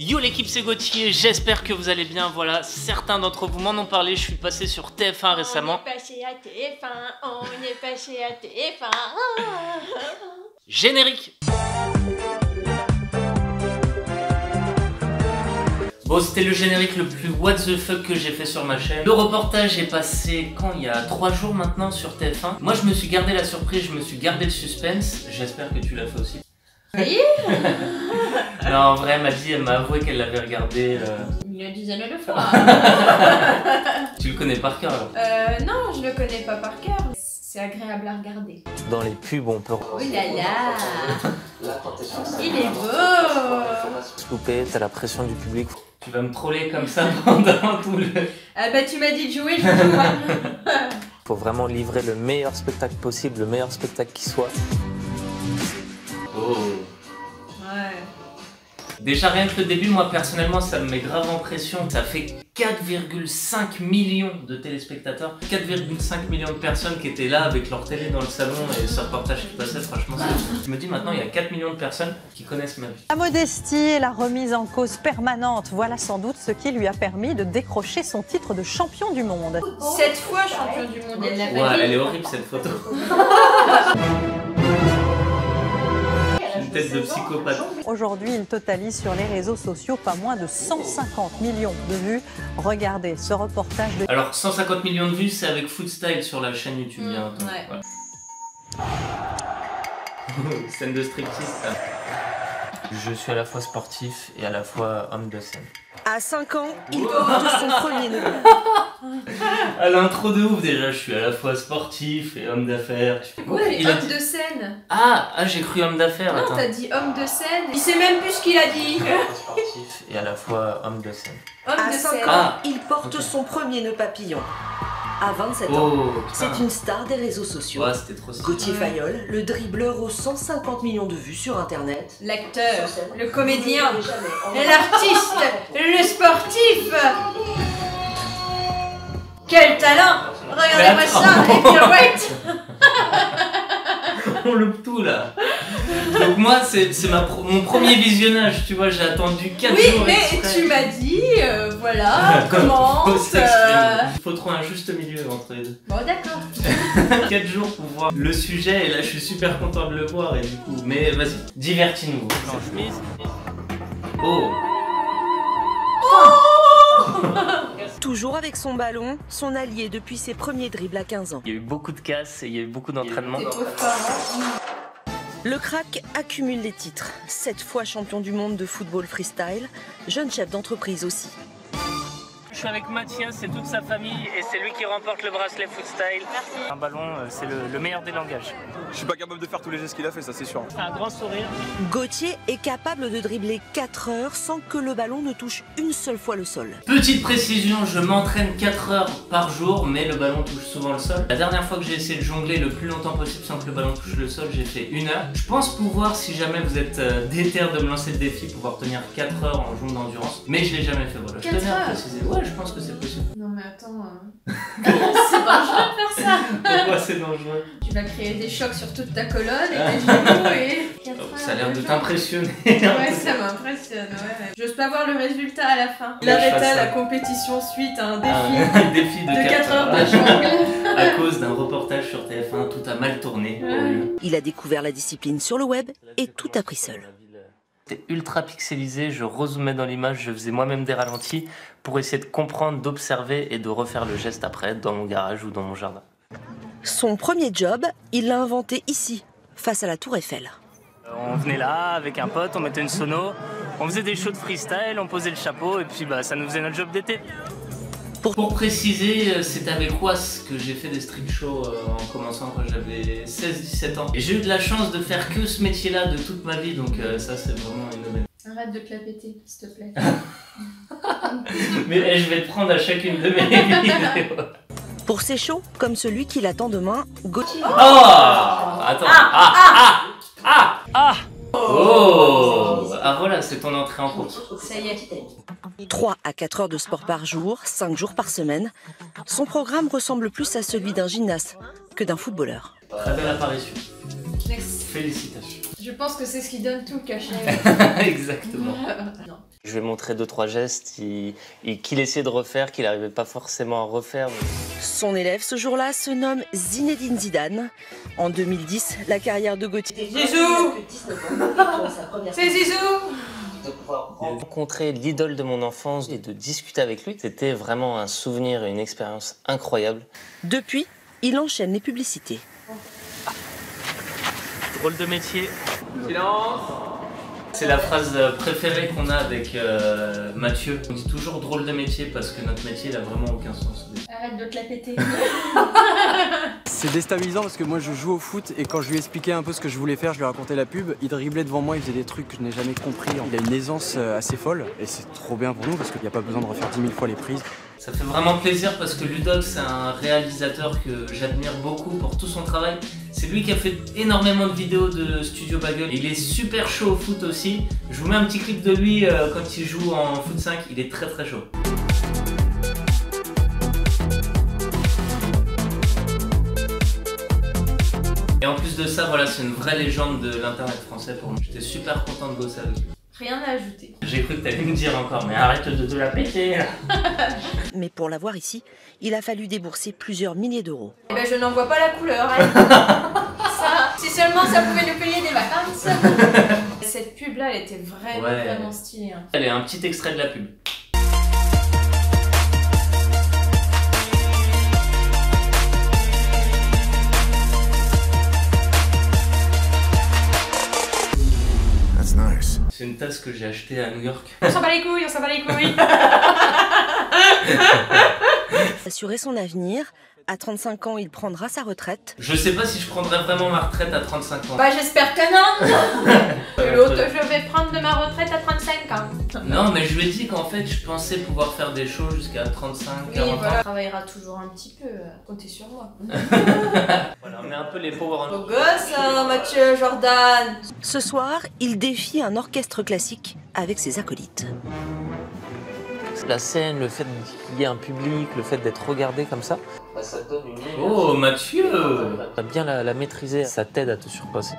Yo l'équipe, c'est Gauthier, j'espère que vous allez bien. Voilà, certains d'entre vous m'en ont parlé, je suis passé sur TF1 récemment. On est passé à TF1, on est passé à TF1. Générique. Bon, c'était le générique le plus what the fuck que j'ai fait sur ma chaîne. Le reportage est passé quand? Il y a 3 jours maintenant sur TF1. Moi je me suis gardé la surprise, je me suis gardé le suspense. J'espère que tu l'as fait aussi. Oui. Non, en vrai, elle m'a avoué qu'elle l'avait regardé. Une dizaine de fois. Tu le connais par cœur alors? Non, je le connais pas par cœur. C'est agréable à regarder. Dans les pubs, on peut. Oh là là. Il est beau. Loupé, t'as la pression du public. Tu vas me troller comme ça pendant tout le... Ah bah tu m'as dit de jouer, je joue pas. Faut vraiment livrer le meilleur spectacle possible, le meilleur spectacle qui soit. Oh. Ouais. Déjà rien que le début, moi personnellement ça me met grave en pression. Ça fait 4,5 millions de téléspectateurs, 4,5 millions de personnes qui étaient là avec leur télé dans le salon et ce reportage qui passait, franchement je me dis maintenant il y a 4 millions de personnes qui connaissent ma vie. La modestie et la remise en cause permanente, voilà sans doute ce qui lui a permis de décrocher son titre de champion du monde. 7 fois champion du monde, elle l'a pas dit. Elle est horrible cette photo. Une tête de psychopathe. Aujourd'hui, il totalise sur les réseaux sociaux pas moins de 150 millions de vues. Regardez ce reportage de... Alors 150 millions de vues, c'est avec Foodstyle sur la chaîne YouTube. Ouais. Voilà. Scène de striptease. Ça. Je suis à la fois sportif et à la fois homme de scène. À 5 ans, il porte son premier neveu. À l'intro de ouf déjà, je suis à la fois sportif et homme d'affaires. Ouais, homme de scène. Ah, j'ai cru homme d'affaires. Non, t'as dit homme de scène. Il sait même plus ce qu'il a dit. Sportif et à la fois homme de scène. Homme À de 5 scène. ans, il porte son premier nœud papillon. À 27 ans, c'est une star des réseaux sociaux. Ouais, c'était trop stylé. Gauthier Fayol, le dribbleur aux 150 millions de vues sur internet. L'acteur, le comédien, l'artiste, le sportif. Quel talent! Regardez-moi ça, et pirouette. On loupe tout là. Donc moi c'est mon premier visionnage, tu vois, j'ai attendu 4 Oui, jours. mais exprès. tu m'as dit, voilà, commence. Il faut trouver un juste milieu entre les deux. Bon, d'accord. 4 jours pour voir le sujet et là je suis super content de le voir et du coup. Mais vas-y, divertis-nous. Chemise. Oh. Toujours avec son ballon, son allié depuis ses premiers dribbles à 15 ans. Il y a eu beaucoup de casses et il y a eu beaucoup d'entraînement. T'es trop fort. Le crack accumule les titres. 7 fois champion du monde de football freestyle, jeune chef d'entreprise aussi. Je suis avec Mathias et toute sa famille et c'est lui qui remporte le bracelet Foodstyle. Merci. Un ballon, c'est le meilleur des langages. Je suis pas capable de faire tous les gestes qu'il a fait, ça c'est sûr. Un grand sourire. Gauthier est capable de dribbler 4 heures sans que le ballon ne touche une seule fois le sol. Petite précision, je m'entraîne 4 heures par jour, mais le ballon touche souvent le sol. La dernière fois que j'ai essayé de jongler le plus longtemps possible sans que le ballon touche le sol, j'ai fait 1 heure. Je pense pouvoir, si jamais vous êtes déter de me lancer le défi, pouvoir tenir 4 heures en jonglant d'endurance. Mais je l'ai jamais fait, voilà. Je 4 tenais à heures. préciser. Ouais, je pense que c'est possible. Non, mais attends. C'est dangereux de faire ça. Pourquoi c'est dangereux? Tu vas créer des chocs sur toute ta colonne et tes genoux et... Ça a l'air de t'impressionner. Ouais, ça m'impressionne, ouais. J'ose pas voir le résultat à la fin. Il Ouais, je arrêta fasse ça. la compétition suite à un défi Un défi de 4 heures de jongle. À cause d'un reportage sur TF1, tout a mal tourné. Il a découvert la discipline sur le web et tout appris seul. C'était ultra pixelisé, je rezoomais dans l'image, je faisais moi-même des ralentis pour essayer de comprendre, d'observer et de refaire le geste après dans mon garage ou dans mon jardin. Son premier job, il l'a inventé ici, face à la Tour Eiffel. On venait là avec un pote, on mettait une sono, on faisait des shows de freestyle, on posait le chapeau et puis ça nous faisait notre job d'été. Pour préciser, c'est avec Was que j'ai fait des street shows en commençant quand j'avais 16-17 ans. Et j'ai eu de la chance de faire que ce métier-là de toute ma vie, donc ça c'est vraiment une aubaine. Arrête de te la péter, s'il te plaît. Mais je vais te prendre à chacune de mes vidéos. Pour ses shows, comme celui qui l'attend demain, Gauthier... Oh, attends. Oh. Ah voilà, c'est ton entrée en course. Ça y est. 3 à 4 heures de sport par jour, 5 jours par semaine. Son programme ressemble plus à celui d'un gymnaste que d'un footballeur. Très belle apparition. Merci. Félicitations. Je pense que c'est ce qui donne tout le cachet. Exactement. Non. Je lui ai montré 2-3 gestes qu'il essayait de refaire, qu'il n'arrivait pas forcément à refaire. Son élève ce jour-là se nomme Zinedine Zidane. En 2010, la carrière de Gauthier... Zizou. C'est Zizou. De pouvoir rencontrer l'idole de mon enfance et de discuter avec lui, c'était vraiment un souvenir et une expérience incroyable. Depuis, il enchaîne les publicités. Drôle de métier. Silence. C'est la phrase préférée qu'on a avec Mathieu. On dit toujours drôle de métier parce que notre métier n'a vraiment aucun sens. Arrête de te la péter. C'est déstabilisant parce que moi je joue au foot et quand je lui expliquais un peu ce que je voulais faire, je lui racontais la pub, il driblait devant moi, il faisait des trucs que je n'ai jamais compris. Il a une aisance assez folle et c'est trop bien pour nous parce qu'il n'y a pas besoin de refaire 10 000 fois les prises. Ça fait vraiment plaisir parce que Ludox, c'est un réalisateur que j'admire beaucoup pour tout son travail. C'est lui qui a fait énormément de vidéos de Studio Bagel. Il est super chaud au foot aussi. Je vous mets un petit clip de lui quand il joue en foot 5, il est très très chaud. Et en plus de ça, voilà, c'est une vraie légende de l'internet français pour moi. J'étais super content de bosser avec lui. Rien à ajouter. J'ai cru que t'allais me dire encore, mais arrête de te la péter là. Mais pour l'avoir ici, il a fallu débourser plusieurs milliers d'euros. Eh ben je n'en vois pas la couleur. Hein. Ça, si seulement ça pouvait nous payer des vacances. Cette pub là, elle était vraiment stylée. Hein. Allez, un petit extrait de la pub. C'est une tasse que j'ai achetée à New York. On s'en bat les couilles, on s'en bat les couilles. Assurer son avenir, à 35 ans, il prendra sa retraite. Je sais pas si je prendrai vraiment ma retraite à 35 ans. Bah j'espère que non. L'autre, je vais prendre de ma retraite à 35 ans. Non, mais je lui ai dit qu'en fait, je pensais pouvoir faire des shows jusqu'à 35, 40 ans. Voilà. On travaillera toujours un petit peu, comptez sur moi. Voilà, on est un peu les pauvres. Beau gosse, hein, Mathieu, Jordan. Ce soir, il défie un orchestre classique avec ses acolytes. La scène, le fait qu'il y ait un public, le fait d'être regardé comme ça, bah, ça donne une énergie. Oh Mathieu, t'as bien la maîtriser, ça t'aide à te surpasser.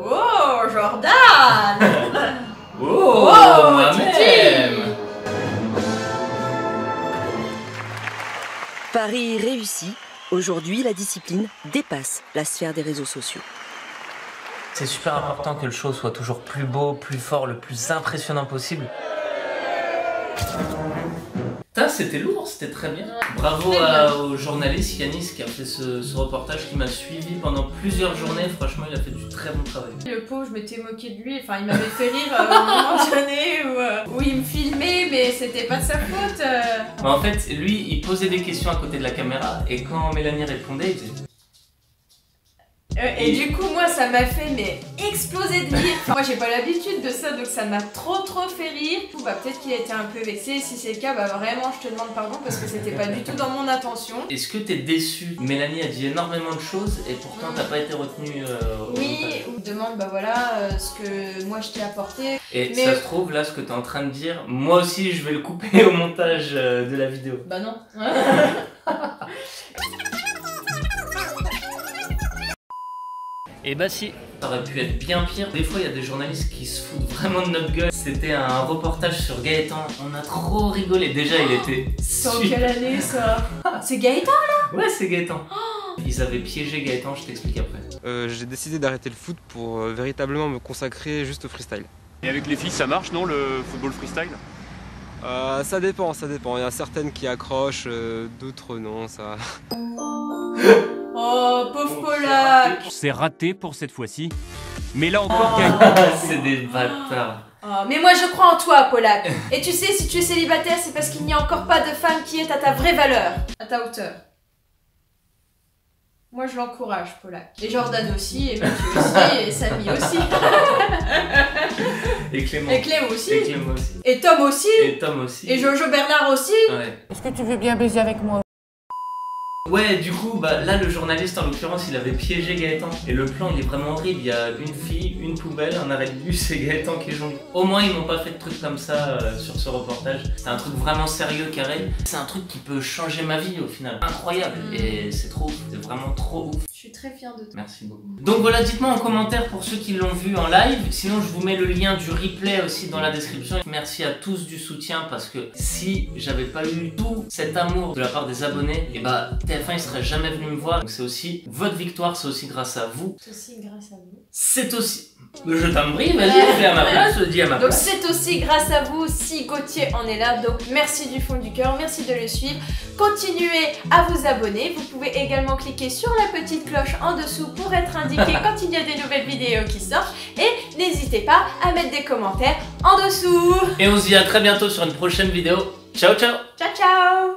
Oh Jordan. Oh, moi-même. Paris réussi. Aujourd'hui, la discipline dépasse la sphère des réseaux sociaux. C'est super important que le show soit toujours plus beau, plus fort, le plus impressionnant possible. C'était lourd, c'était très bien. Bravo au journaliste Yanis qui a fait ce reportage, qui m'a suivi pendant plusieurs journées. Franchement, il a fait du très bon travail. Le pauvre, je m'étais moquée de lui. Enfin, il m'avait fait rire à un moment donné où il me filmait, mais c'était pas de sa faute. Mais en fait, lui, il posait des questions à côté de la caméra et quand Mélanie répondait, il faisait... Et du coup, moi, ça m'a fait exploser de rire. Moi, j'ai pas l'habitude de ça, donc ça m'a trop fait rire. Bah, peut-être qu'il a été un peu vexé. Si c'est le cas, bah vraiment, je te demande pardon parce que c'était pas du tout dans mon intention. Est-ce que t'es déçu? Mélanie a dit énormément de choses et pourtant t'as pas été retenue oui, ou demande bah voilà ce que moi je t'ai apporté. Et ça se trouve, là, ce que t'es en train de dire, moi aussi, je vais le couper au montage de la vidéo. Bah non. Et bah si, ça aurait pu être bien pire. Des fois il y a des journalistes qui se foutent vraiment de notre gueule. C'était un reportage sur Gaëtan, on a trop rigolé. Déjà il était C'est en quelle année ça? C'est Gaëtan là? Ouais, c'est Gaëtan. Ils avaient piégé Gaëtan, je t'explique après. J'ai décidé d'arrêter le foot pour véritablement me consacrer juste au freestyle. Et avec les filles ça marche non, le football freestyle? Ça dépend, ça dépend. Il y a certaines qui accrochent, d'autres non, ça... Oh, pauvre Polak. C'est raté pour cette fois-ci. Mais là encore, c'est des bâtards. Oh, mais moi je crois en toi, Polak. Et tu sais, si tu es célibataire, c'est parce qu'il n'y a encore pas de femme qui est à ta vraie valeur, à ta hauteur. Moi je l'encourage, Polak. Et Jordan aussi, et Mathieu aussi, et Samy aussi. Et Clément. Et Clément aussi. Et Clément aussi. Et Tom aussi. Et Tom aussi. Et Jojo Bernard aussi. Ouais. Est-ce que tu veux bien baiser avec moi? Ouais, du coup, bah là, le journaliste, en l'occurrence, il avait piégé Gaëtan. Et le plan, il est vraiment horrible. Il y a une fille, une poubelle, un arrêt de bus et Gaëtan qui jongle. Au moins, ils m'ont pas fait de trucs comme ça sur ce reportage. C'est un truc vraiment sérieux, carré. C'est un truc qui peut changer ma vie, au final. Incroyable. Et c'est trop ouf. C'est vraiment trop ouf. Je suis très fière de toi. Merci beaucoup. Donc voilà, dites-moi en commentaire pour ceux qui l'ont vu en live. Sinon, je vous mets le lien du replay aussi dans la description. Merci à tous du soutien parce que si j'avais pas eu tout cet amour de la part des abonnés, et bah TF1 il serait jamais venu me voir. Donc c'est aussi votre victoire, c'est aussi grâce à vous. C'est aussi grâce à vous. C'est aussi... Je t'en prie, vas-y, fais à ma place, dis à ma Donc place. c'est aussi grâce à vous si Gauthier en est là. Donc merci du fond du cœur, merci de le suivre. Continuez à vous abonner. Vous pouvez également cliquer sur la petite cloche en dessous pour être indiqué quand il y a des nouvelles vidéos qui sortent. Et n'hésitez pas à mettre des commentaires en dessous. Et on se dit à très bientôt sur une prochaine vidéo. Ciao ciao. Ciao ciao.